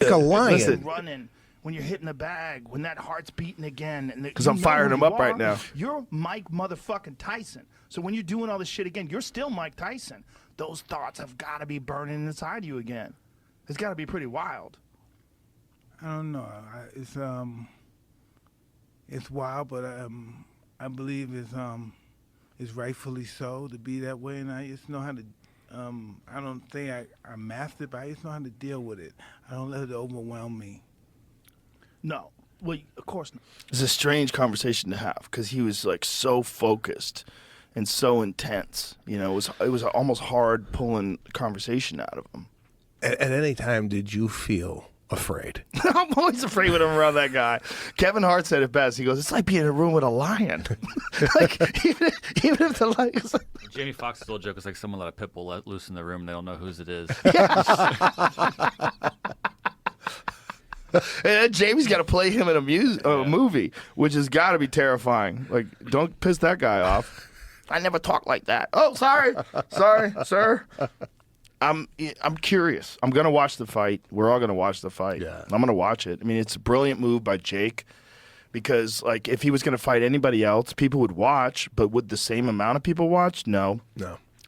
Like a lion. Listen. Running. When you're hitting the bag, when that heart's beating again. Because I'm firing him up right now. You're Mike motherfucking Tyson. So when you're doing all this shit again, you're still Mike Tyson. Those thoughts have got to be burning inside you again. It's got to be pretty wild. I don't know. It's wild, but I believe it's rightfully so to be that way, and I just know how to. I don't think I mastered it, but I just know how to deal with it. I don't let it overwhelm me. No. Well, of course not. It's a strange conversation to have because he was like so focused and so intense. You know, it was almost hard pulling conversation out of him. At any time, did you feel afraid? I'm always afraid when I'm around that guy. Kevin Hart said it best. He goes, "It's like being in a room with a lion." Like even if the lion. Like... Jamie Foxx's old joke is like someone let a pit bull let loose in the room. They don't know whose it is. And Jamie's got to play him in a movie, which has got to be terrifying. Like, don't piss that guy off. I never talk like that. Oh, sorry, sir. I'm curious. I'm gonna watch the fight. We're all gonna watch the fight. Yeah. I'm gonna watch it. I mean, it's a brilliant move by Jake, because like if he was gonna fight anybody else, people would watch, but would the same amount of people watch? No.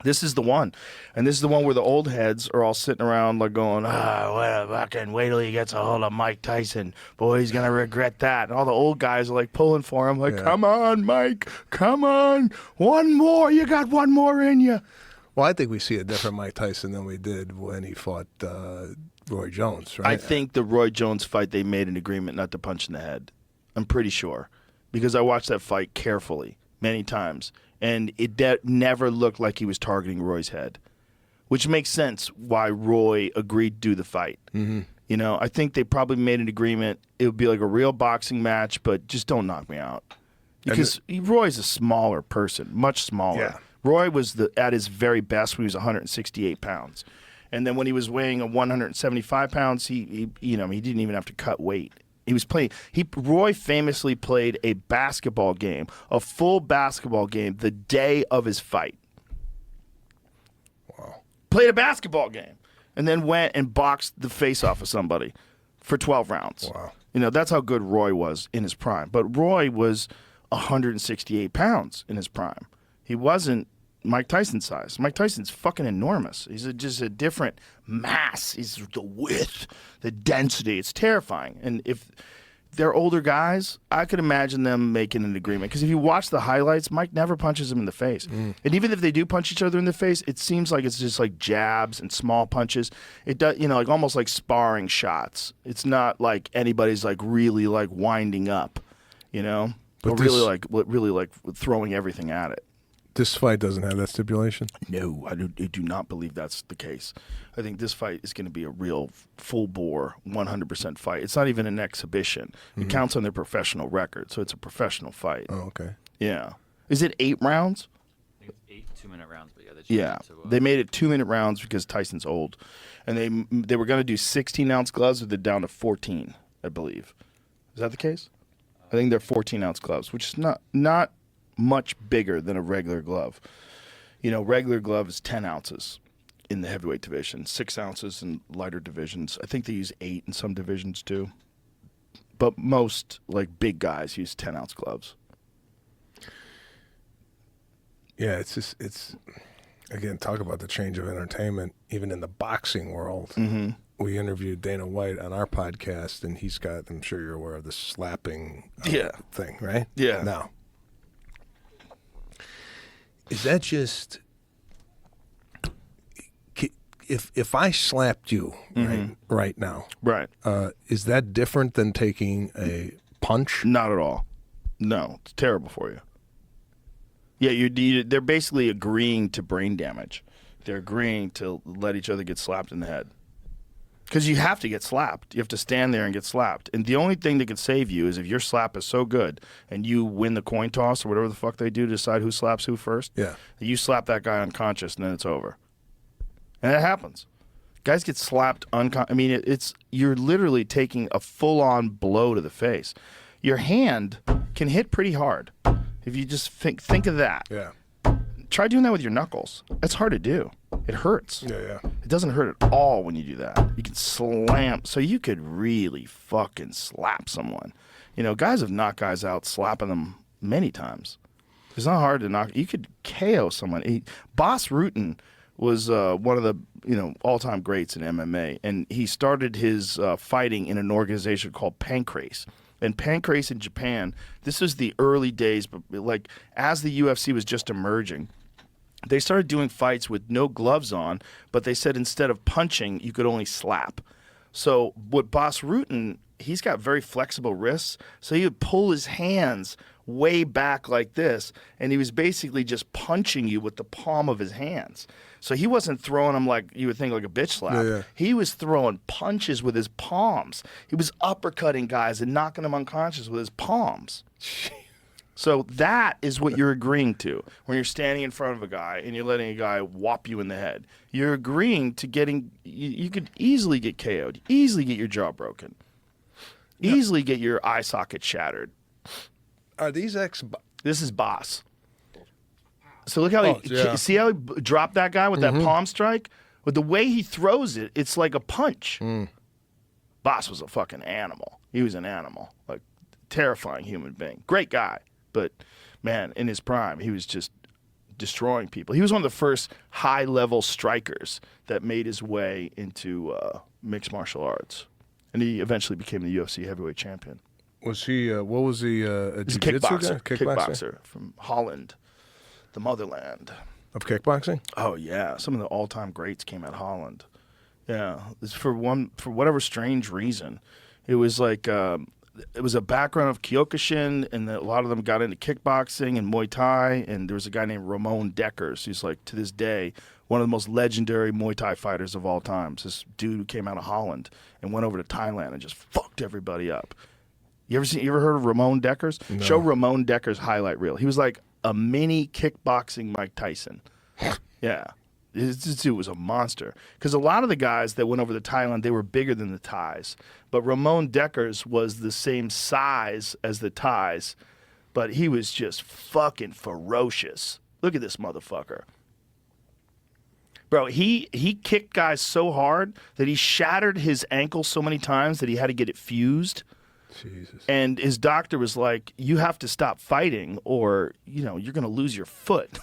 This is the one. And this is the one where the old heads are all sitting around like going, wait till he gets a hold of Mike Tyson. Boy, he's going to regret that. And all the old guys are like pulling for him like, Come on, Mike. Come on. One more. You got one more in you. Well, I think we see a different Mike Tyson than we did when he fought Roy Jones, right? I think the Roy Jones fight, they made an agreement not to punch in the head. I'm pretty sure. Because I watched that fight carefully many times. And it never looked like he was targeting Roy's head, which makes sense why Roy agreed to do the fight. Mm-hmm. You know, I think they probably made an agreement. It would be like a real boxing match, but just don't knock me out. Because Roy's a smaller person, much smaller. Yeah. Roy was at his very best when he was 168 pounds. And then when he was weighing 175 pounds, he didn't even have to cut weight. He was playing. Roy famously played a basketball game, a full basketball game, the day of his fight. Wow. Played a basketball game, and then went and boxed the face off of somebody for 12 rounds. Wow. You know, that's how good Roy was in his prime. But Roy was 168 pounds in his prime. He wasn't Mike Tyson's size. Mike Tyson's fucking enormous. He's just a different mass. He's the width, the density. It's terrifying. And if they're older guys, I could imagine them making an agreement. Because if you watch the highlights, Mike never punches him in the face. And even if they do punch each other in the face, it seems like it's just like jabs and small punches. It does, like almost like sparring shots. It's not like anybody's like really like winding up, but really like throwing everything at it. This fight doesn't have that stipulation? No, I do not believe that's the case. I think this fight is going to be a real full-bore, 100% fight. It's not even an exhibition. It counts on their professional record, so it's a professional fight. Oh, okay. Yeah. Is it 8 rounds? I think it's 8 2-minute rounds, but yeah, They made it 2-minute rounds because Tyson's old. And they were going to do 16-ounce gloves, but they're down to 14, I believe. Is that the case? I think they're 14-ounce gloves, which is not much bigger than a regular glove. Regular glove is 10 ounces in the heavyweight division, 6 ounces in lighter divisions. I think they use 8 in some divisions too. But most like big guys use 10-ounce gloves. Yeah, it's again, talk about the change of entertainment, even in the boxing world. Mm-hmm. We interviewed Dana White on our podcast, and he's got, I'm sure you're aware of the slapping thing, right? Yeah. Now, is that just if I slapped you right now? Right. Is that different than taking a punch? Not at all. No, it's terrible for you. Yeah, they're basically agreeing to brain damage. They're agreeing to let each other get slapped in the head. Because you have to get slapped. You have to stand there and get slapped. And the only thing that can save you is if your slap is so good and you win the coin toss or whatever the fuck they do to decide who slaps who first. Yeah. You slap that guy unconscious and then it's over. And it happens. Guys get slapped unconscious. You're literally taking a full-on blow to the face. Your hand can hit pretty hard. If you just think of that. Yeah. Try doing that with your knuckles. It's hard to do. It hurts. Yeah. It doesn't hurt at all when you do that. You can slam, so you could really fucking slap someone. You know, guys have knocked guys out slapping them many times. It's not hard to knock. You could KO someone. Bas Rutten was one of the all-time greats in MMA, and he started his fighting in an organization called Pancrase. And Pancrase in Japan, this was the early days, but like as the UFC was just emerging, they started doing fights with no gloves on, but they said instead of punching, you could only slap. So what Bas Rutten, he's got very flexible wrists, so he would pull his hands way back like this, and he was basically just punching you with the palm of his hands. So he wasn't throwing them like you would think like a bitch slap. Yeah. He was throwing punches with his palms. He was uppercutting guys and knocking them unconscious with his palms. So that is what you're agreeing to when you're standing in front of a guy and you're letting a guy whop you in the head. You're agreeing to getting, you could easily get KO'd, easily get your jaw broken, easily get your eye socket shattered. Are these This is Bas. So look how see how he dropped that guy with that palm strike? With the way he throws it, it's like a punch. Bas was a fucking animal. He was an animal, like terrifying human being. Great guy, but man, in his prime, he was just destroying people. He was one of the first high-level strikers that made his way into mixed martial arts, and he eventually became the UFC heavyweight champion. Was he? What was he? A He's a jiu-jitsu kickboxer from Holland, the motherland of kickboxing. Oh yeah, some of the all-time greats came out of Holland. Yeah, it's for whatever strange reason, it was like it was a background of Kyokushin, and a lot of them got into kickboxing and Muay Thai. And there was a guy named Ramon Dekkers, who's like to this day one of the most legendary Muay Thai fighters of all time. This dude who came out of Holland and went over to Thailand and just fucked everybody up. You ever heard of Ramon Dekkers? No. Show Ramon Dekkers highlight reel. He was like a mini kickboxing Mike Tyson. Yeah. This dude was a monster. Because a lot of the guys that went over to Thailand, they were bigger than the Thais. But Ramon Dekkers was the same size as the Thais, but he was just fucking ferocious. Look at this motherfucker. Bro, he kicked guys so hard that he shattered his ankle so many times that he had to get it fused. Jesus. And his doctor was like, you have to stop fighting or, you're going to lose your foot.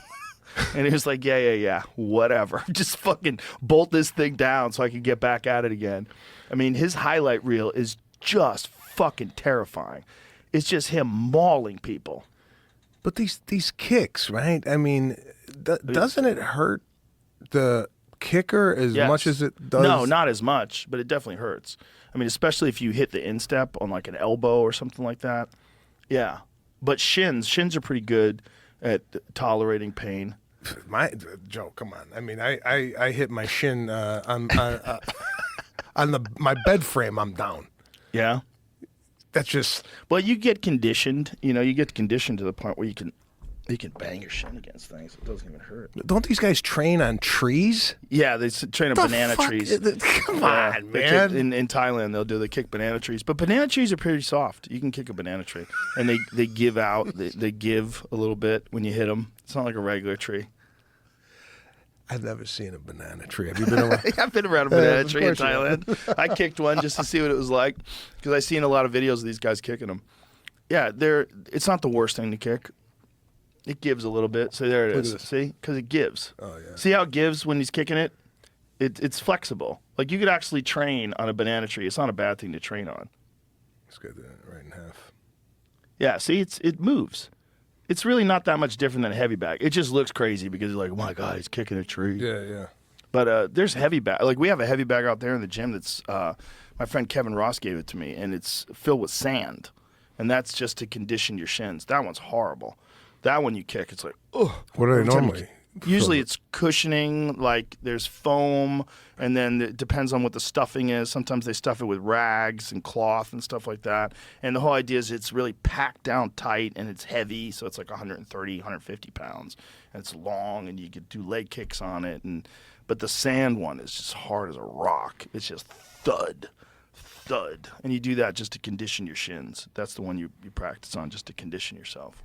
And he was like, yeah, whatever. Just fucking bolt this thing down so I can get back at it again. I mean, his highlight reel is just fucking terrifying. It's just him mauling people. But these kicks, right? I mean, doesn't it hurt the kicker as much as it does? No, not as much, but it definitely hurts. I mean, especially if you hit the instep on like an elbow or something like that. Yeah. But shins are pretty good at tolerating pain. Joe, come on. I mean, I hit my shin on my bed frame. I'm down. Yeah. That's just. Well, you get conditioned. You get conditioned to the point where you can bang your shin against things. It doesn't even hurt. Don't these guys train on trees? Yeah, they train on banana trees. Come on, man. In Thailand, they kick banana trees. But banana trees are pretty soft. You can kick a banana tree. And they give out. They give a little bit when you hit them. It's not like a regular tree. I've never seen a banana tree. Have you been around? I've been around a banana tree in Thailand. I kicked one just to see what it was like because I've seen a lot of videos of these guys kicking them. Yeah, it's not the worst thing to kick. It gives a little bit. So there it is. See? Because it gives. Oh, yeah. See how it gives when he's kicking it? It's flexible. Like you could actually train on a banana tree. It's not a bad thing to train on. Let's get that right in half. Yeah, see, it moves. It's really not that much different than a heavy bag. It just looks crazy because you're like, oh my God, he's kicking a tree. Yeah. But there's heavy bag. Like we have a heavy bag out there in the gym that's my friend Kevin Ross gave it to me, and it's filled with sand. And that's just to condition your shins. That one's horrible. That one you kick, it's like, ugh. What are they normally? Usually it's cushioning, like there's foam, and then it depends on what the stuffing is. Sometimes they stuff it with rags and cloth and stuff like that. And the whole idea is it's really packed down tight and it's heavy, so it's like 130, 150 pounds. And it's long, and you could do leg kicks on it. But the sand one is just hard as a rock. It's just thud. And you do that just to condition your shins. That's the one you practice on just to condition yourself.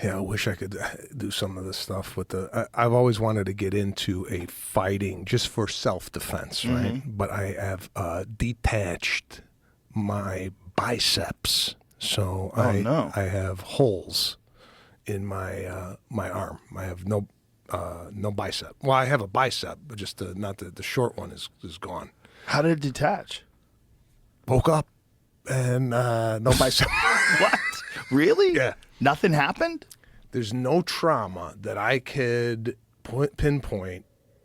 Yeah, I wish I could do some of this stuff with I've always wanted to get into a fighting just for self-defense, right? But I have detached my biceps, so I have holes in my my arm. I have no bicep. Well, I have a bicep, but just not the short one is gone. How did it detach? Woke up and no bicep. What? Really? Yeah. Nothing happened? There's no trauma that I could pinpoint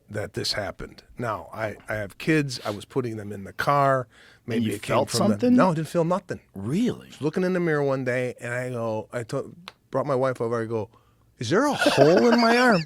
that this happened. Now, I have kids. I was putting them in the car. Maybe you it came felt from something? No, I didn't feel nothing. Really? Looking in the mirror one day, and brought my wife over. I go, is there a hole in my arm?